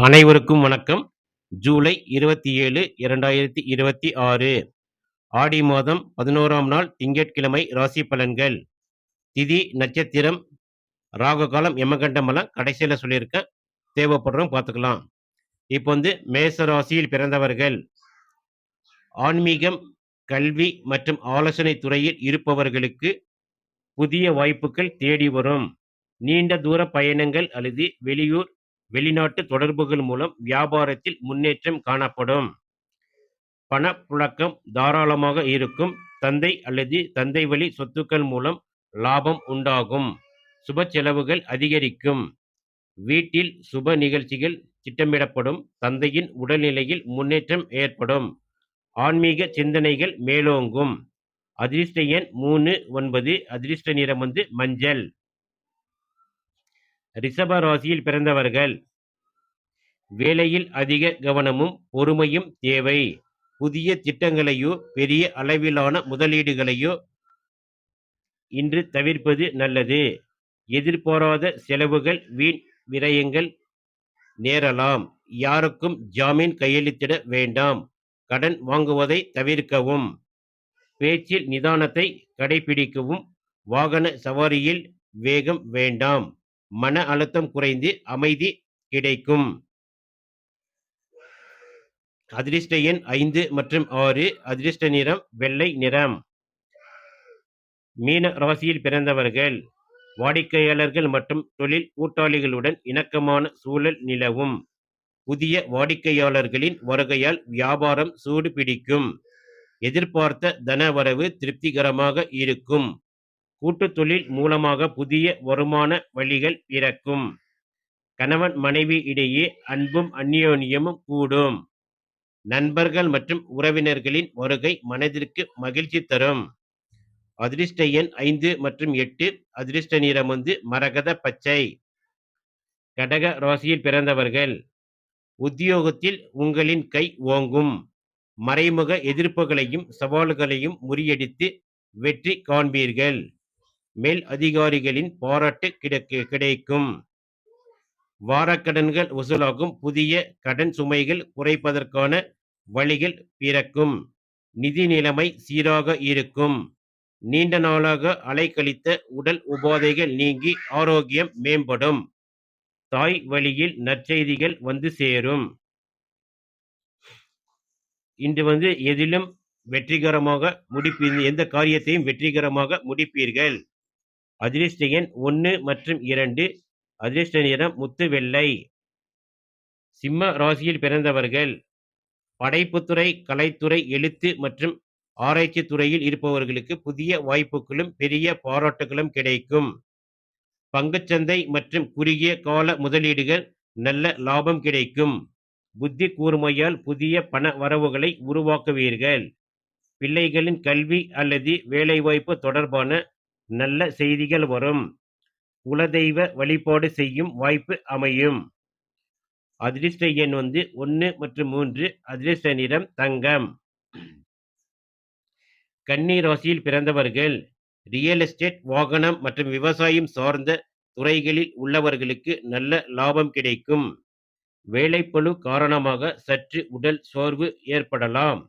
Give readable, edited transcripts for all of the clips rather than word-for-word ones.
அனைவருக்கும் வணக்கம். ஜூலை 27, 2026 ஆடி மாதம் 11ஆம் நாள் திங்கட்கிழமை ராசி பலன்கள். திதி, நட்சத்திரம், ராகு காலம், யமகண்டமெல்லாம் கடைசியில சொல்லியிருக்கேன். தேவைப்படுறோம் பார்த்துக்கலாம். இப்போ மேச ராசியில் பிறந்தவர்கள் ஆன்மீகம், கல்வி மற்றும் ஆலோசனை துறையில் இருப்பவர்களுக்கு புதிய வாய்ப்புகள் தேடி வரும். நீண்ட தூர பயணங்கள் அல்லது வெளிநாட்டு தொடர்புகள் மூலம் வியாபாரத்தில் முன்னேற்றம் காணப்படும். பணப்புழக்கம் தாராளமாக இருக்கும். தந்தை அல்லது தந்தை வழி சொத்துக்கள் மூலம் லாபம் உண்டாகும். சுப செலவுகள் அதிகரிக்கும். வீட்டில் சுப நிகழ்ச்சிகள் திட்டமிடப்படும். தந்தையின் உடல்நிலையில் முன்னேற்றம் ஏற்படும். ஆன்மீக சிந்தனைகள் மேலோங்கும். அதிர்ஷ்ட எண் 3, 9. அதிர்ஷ்ட நிறம் மஞ்சள். ரிஷப ராசியில் பிறந்தவர்கள் வேலையில் அதிக கவனமும் பொறுமையும் தேவை. புதிய திட்டங்களையோ பெரிய அளவிலான முதலீடுகளையோ இன்று தவிர்ப்பது நல்லது. எதிர்பாராத செலவுகள், வீண் விரயங்கள் நேரலாம். யாருக்கும் ஜாமீன் கையெழுத்திட வேண்டாம். கடன் வாங்குவதை தவிர்க்கவும். பேச்சில் நிதானத்தை கடைபிடிக்கவும். வாகன சவாரியில் வேகம் வேண்டாம். மன அழுத்தம் குறைந்து அமைதி கிடைக்கும். அதிர்ஷ்ட எண் 5 மற்றும் 6. அதிர்ஷ்ட நிறம் வெள்ளை நிறம். மீன ராசியில் பிறந்தவர்கள் வாடிக்கையாளர்கள் மற்றும் தொழில் கூட்டாளிகளுடன் இணக்கமான சூழல் நிலவும். புதிய வாடிக்கையாளர்களின் வருகையால் வியாபாரம் சூடு பிடிக்கும். எதிர்பார்த்த தனவரவு திருப்திகரமாக இருக்கும். கூட்டு தொழில் மூலமாக புதிய வருமான வழிகள் பிறக்கும். கணவன் மனைவி இடையே அன்பும் அந்யோன்யமும் கூடும். நண்பர்கள் மற்றும் உறவினர்களின் வருகை மனதிற்கு மகிழ்ச்சி தரும். அதிர்ஷ்ட எண் 5 மற்றும் 8. அதிர்ஷ்ட நிறம் மரகத பச்சை. கடக ராசியில் பிறந்தவர்கள் உத்தியோகத்தில் உங்களின் கை ஓங்கும். மறைமுக எதிர்ப்புகளையும் சவால்களையும் முறியடித்து வெற்றி காண்பீர்கள். மேல் அதிகாரிகளின் பாராட்டு கிடைக்கும். வாரக்கடன்கள் வசூலாகும். புதிய கடன் சுமைகள் குறைப்பதற்கான வழிகள் பிறக்கும். நிதி நிலைமை சீராக இருக்கும். நீண்ட நாளாக அலைக்கழித்த உடல் உபாதைகள் நீங்கி ஆரோக்கியம் மேம்படும். தாய் வழியில் நற்செய்திகள் சேரும். இன்று எதிலும் வெற்றிகரமாக எந்த காரியத்தையும் வெற்றிகரமாக முடிப்பீர்கள். அதிர்ஷ்ட எண் 1 மற்றும் 2. அதிர்ஷ்ட நிறம் முத்து வெள்ளை. சிம்ம ராசியில் பிறந்தவர்கள் படைப்புத்துறை, கலைத்துறை, எழுத்து மற்றும் ஆராய்ச்சி துறையில் இருப்பவர்களுக்கு புதிய வாய்ப்புகளும் பெரிய பாராட்டுகளும் கிடைக்கும். பங்குச்சந்தை மற்றும் குறுகிய கால முதலீடுகள் நல்ல லாபம் கிடைக்கும். புத்தி கூர்மையால் புதிய பண வரவுகளை உருவாக்குவீர்கள். பிள்ளைகளின் கல்வி அல்லது வேலைவாய்ப்பு தொடர்பான நல்ல செய்திகள் வரும். குலதெய்வ வழிபாடு செய்யும் வாய்ப்பு அமையும். அதிர்ஷ்ட எண் 1 மற்றும் 3. அதிர்ஷ்ட நிறம் தங்கம். கன்னி ராசியில் பிறந்தவர்கள் ரியல் எஸ்டேட், வாகனம் மற்றும் விவசாயம் சார்ந்த துறைகளில் உள்ளவர்களுக்கு நல்ல லாபம் கிடைக்கும். வேலைப்பளு காரணமாக சற்று உடல் சோர்வு ஏற்படலாம்.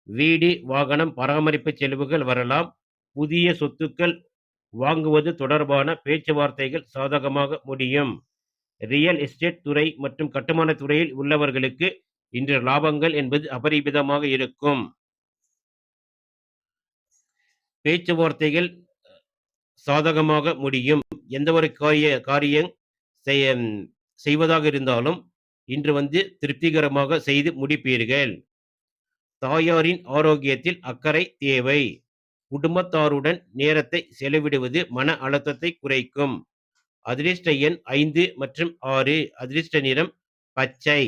வீடு, வாகனம் பராமரிப்பு செலவுகள் வரலாம். புதிய சொத்துக்கள் வாங்குவது தொடர்பான பேச்சுவார்த்தைகள் சாதகமாக முடியும். ரியல் எஸ்டேட் துறை மற்றும் கட்டுமான துறையில் உள்ளவர்களுக்கு இன்று லாபங்கள் என்பது அபரிமிதமாக இருக்கும். பேச்சுவார்த்தைகள் சாதகமாக முடியும். எந்த ஒரு காரியம் செய்வதாக இருந்தாலும் இன்று திருப்திகரமாக செய்து முடிப்பீர்கள். தாயாரின் ஆரோக்கியத்தில் அக்கறை தேவை. குடும்பத்தாருடன் நேரத்தை செலவிடுவது மன அழுத்தத்தை குறைக்கும். அதிர்ஷ்ட எண் 5 மற்றும் 6. அதிர்ஷ்ட நிறம் பச்சை.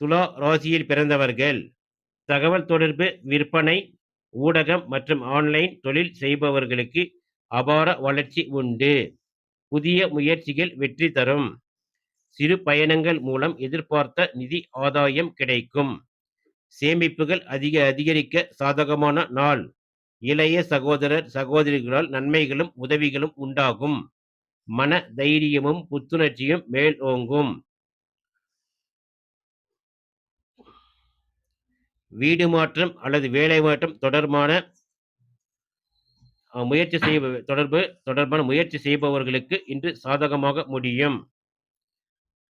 துலா ராசியில் பிறந்தவர்கள் தகவல் தொடர்பு, விற்பனை, ஊடகம் மற்றும் ஆன்லைன் தொழில் செய்பவர்களுக்கு அபார வளர்ச்சி உண்டு. புதிய முயற்சிகள் வெற்றி தரும். சிறு பயணங்கள் மூலம் எதிர்பார்த்த நிதி ஆதாயம் கிடைக்கும். சேமிப்புகள் அதிகரிக்க சாதகமான நாள். இளைய சகோதரர், சகோதரிகளால் நன்மைகளும் உதவிகளும் உண்டாகும். மன தைரியமும் புத்துணர்ச்சியும் மேல் ஓங்கும். வீடு மாற்றம் அல்லது வேலை மாற்றம் தொடர்பான முயற்சி செய்பவர்களுக்கு இன்று சாதகமாக முடியும்.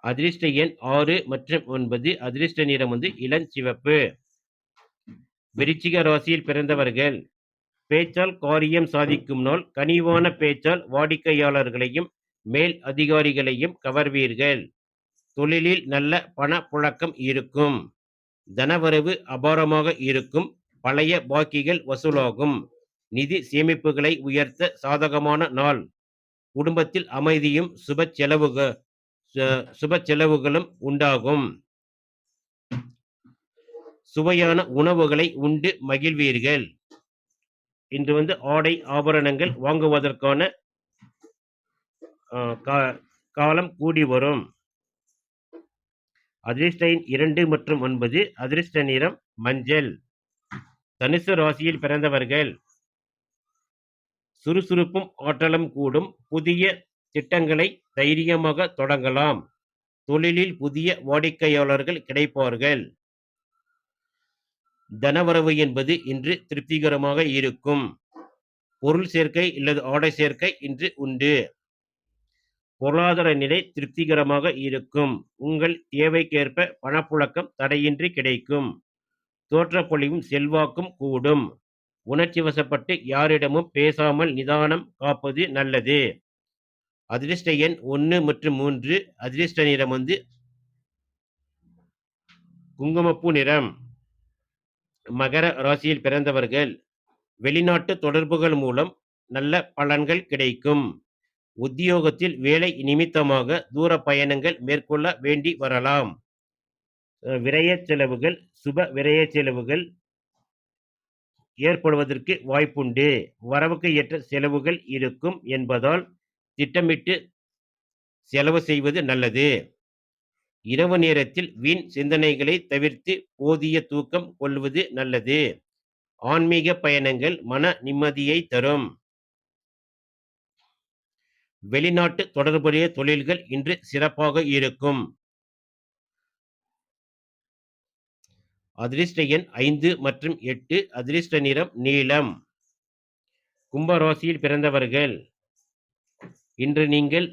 அதிர்ஷ்ட எண் 6 மற்றும் 9. அதிர்ஷ்ட நிறம் இளஞ்சிவப்பு. விருச்சிக ராசியில் பிறந்தவர்கள் பேச்சால் காரியம் சாதிக்கும் நாள். கனிவான பேச்சால் வாடிக்கையாளர்களையும் மேல் அதிகாரிகளையும் கவர்வீர்கள். தொழிலில் நல்ல பண புழக்கம் இருக்கும். தனவரவு அபாரமாக இருக்கும். பழைய பாக்கிகள் வசூலாகும். நிதி சேமிப்புகளை உயர்த்த சாதகமான நாள். குடும்பத்தில் அமைதியும் சுப செலவுகளும் உண்டாகும். சுவையான உணவுகளை உண்டு மகிழ்வீர்கள். இன்று ஆடை ஆபரணங்கள் வாங்குவதற்கான காலம் கூடி வரும். அதிர்ஷ்ட எண் 2 மற்றும் 9. அதிர்ஷ்ட நிறம் மஞ்சள். தனுசு ராசியில் பிறந்தவர்கள் சுறுசுறுப்பும் ஆற்றலும் கூடும். புதிய திட்டங்களை தைரியமாக தொடங்கலாம். தொழிலில் புதிய வாடிக்கையாளர்கள் கிடைப்பார்கள். தனவரவு என்பது இன்று திருப்திகரமாக இருக்கும். பொருள் சேர்க்கை அல்லது ஆடை சேர்க்கை இன்று உண்டு. பொருளாதார நிலை திருப்திகரமாக இருக்கும். உங்கள் தேவைக்கேற்ப பணப்புழக்கம் தடையின்றி கிடைக்கும். தோற்றப்பொழிவும் செல்வாக்கும் கூடும். உணர்ச்சி வசப்பட்டு யாரிடமும் பேசாமல் நிதானம் காப்பது நல்லது. அதிர்ஷ்ட எண் 1 மற்றும் 3. அதிர்ஷ்ட நிறம் குங்குமப்பூ நிறம். மகர ராசியில் பிறந்தவர்கள் வெளிநாட்டு தொடர்புகள் மூலம் நல்ல பலன்கள் கிடைக்கும். உத்தியோகத்தில் வேலை நிமித்தமாக தூர பயணங்கள் மேற்கொள்ள வேண்டி வரலாம். விரய செலவுகள் சுப விரய செலவுகள் ஏற்படுவதற்கு வாய்ப்புண்டு. வரவுக்கு ஏற்ற செலவுகள் இருக்கும் என்பதால் திட்டமிட்டு செலவு செய்வது நல்லது. இரவு நேரத்தில் வீண் சிந்தனைகளை தவிர்த்து போதிய தூக்கம் கொள்வது நல்லது. ஆன்மீக பயணங்கள் மன நிம்மதியை தரும். வெளிநாட்டு தொடர்புடைய தொழில்கள் இன்று சிறப்பாக இருக்கும். அதிர்ஷ்ட எண் 5 மற்றும் 8. அதிர்ஷ்ட நிறம் நீலம். கும்பராசியில் பிறந்தவர்கள் இன்று நீங்கள்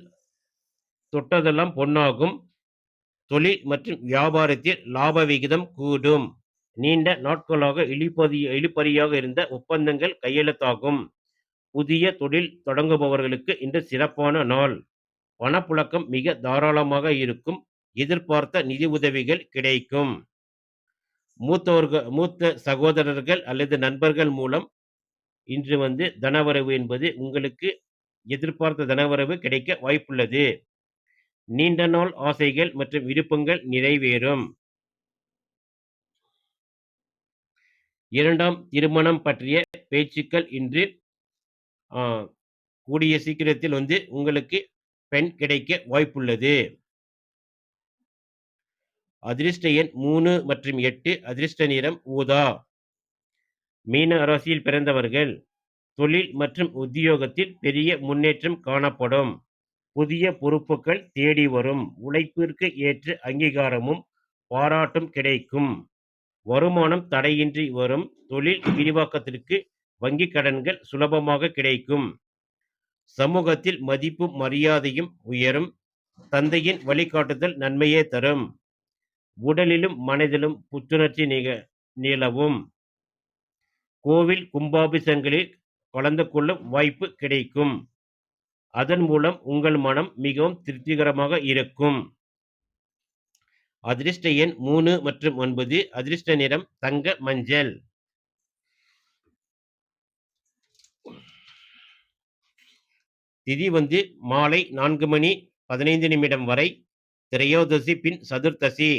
தொட்டதெல்லாம் பொன்னாகும். தொழில் மற்றும் வியாபாரத்தில் லாப விகிதம் கூடும். நீண்ட நாட்களாக இழுபறியாக இருந்த ஒப்பந்தங்கள் கையெழுத்தாகும். புதிய தொழில் தொடங்குபவர்களுக்கு இன்று சிறப்பான நாள். பணப்புழக்கம் மிக தாராளமாக இருக்கும். எதிர்பார்த்த நிதி உதவிகள் கிடைக்கும். மூத்த சகோதரர்கள் அல்லது நண்பர்கள் மூலம் இன்று தனவரவு என்பது உங்களுக்கு எதிர்பார்த்த தனவரவு கிடைக்க வாய்ப்புள்ளது. நீண்ட நாள் ஆசைகள் மற்றும் விருப்பங்கள் நிறைவேறும். இரண்டாம் திருமணம் பற்றிய பேச்சுக்கள் இன்று கூடிய சீக்கிரத்தில் உங்களுக்கு பெண் கிடைக்க வாய்ப்புள்ளது. அதிர்ஷ்ட எண் 3 மற்றும் 8. அதிர்ஷ்ட நிறம் ஊதா. மீன ராசியில் பிறந்தவர்கள் தொழில் மற்றும் உத்தியோகத்தில் பெரிய முன்னேற்றம் காணப்படும். புதிய பொறுப்புகள் தேடி வரும். உழைப்பிற்கு ஏற்ற அங்கீகாரமும் பாராட்டும் கிடைக்கும். வருமானம் தடையின்றி வரும். தொழில் விரிவாக்கத்திற்கு வங்கி கடன்கள் சுலபமாக கிடைக்கும். சமூகத்தில் மதிப்பும் மரியாதையும் உயரும். தந்தையின் வழிகாட்டுதல் நன்மையே தரும். உடலிலும் மனதிலும் புத்துணர்ச்சி நிலவும். கோவில் கும்பாபிஷேகங்களில் கலந்து கொள்ளும் வாய்ப்பு கிடைக்கும். அதன் மூலம் உங்கள் மனம் மிகவும் திருப்திகரமாக இருக்கும். அதிர்ஷ்ட எண் 3 மற்றும் 9. அதிர்ஷ்ட நிறம் தங்க மஞ்சள். திதி மாலை 4:15 வரை திரையோதசி பின் சதுர்த்தசி.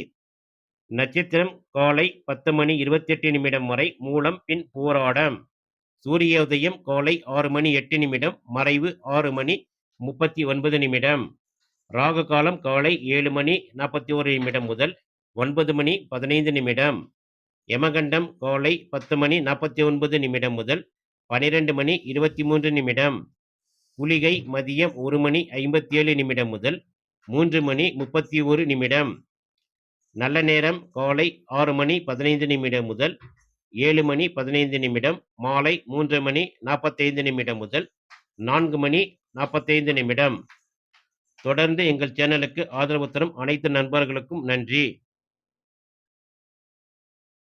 நட்சத்திரம் காலை 10:28 வரை மூலம் பின் பூராடம். சூரியோதயம் காலை 6:08. மறைவு 6:39. ராகு காலம் காலை 7:41 முதல் 9:15. யமகண்டம் காலை 10:49 முதல் 12:23. குளிகை மதியம் 1:57 முதல் 3:31. நல்ல நேரம் காலை 6 மணி 15 நிமிடம் முதல் 7 மணி 15 நிமிடம், மாலை 3 மணி 45 நிமிடம் முதல் 4 மணி 45 நிமிடம். தொடர்ந்து எங்கள் சேனலுக்கு ஆதரவு தரும் அனைத்து நண்பர்களுக்கும் நன்றி.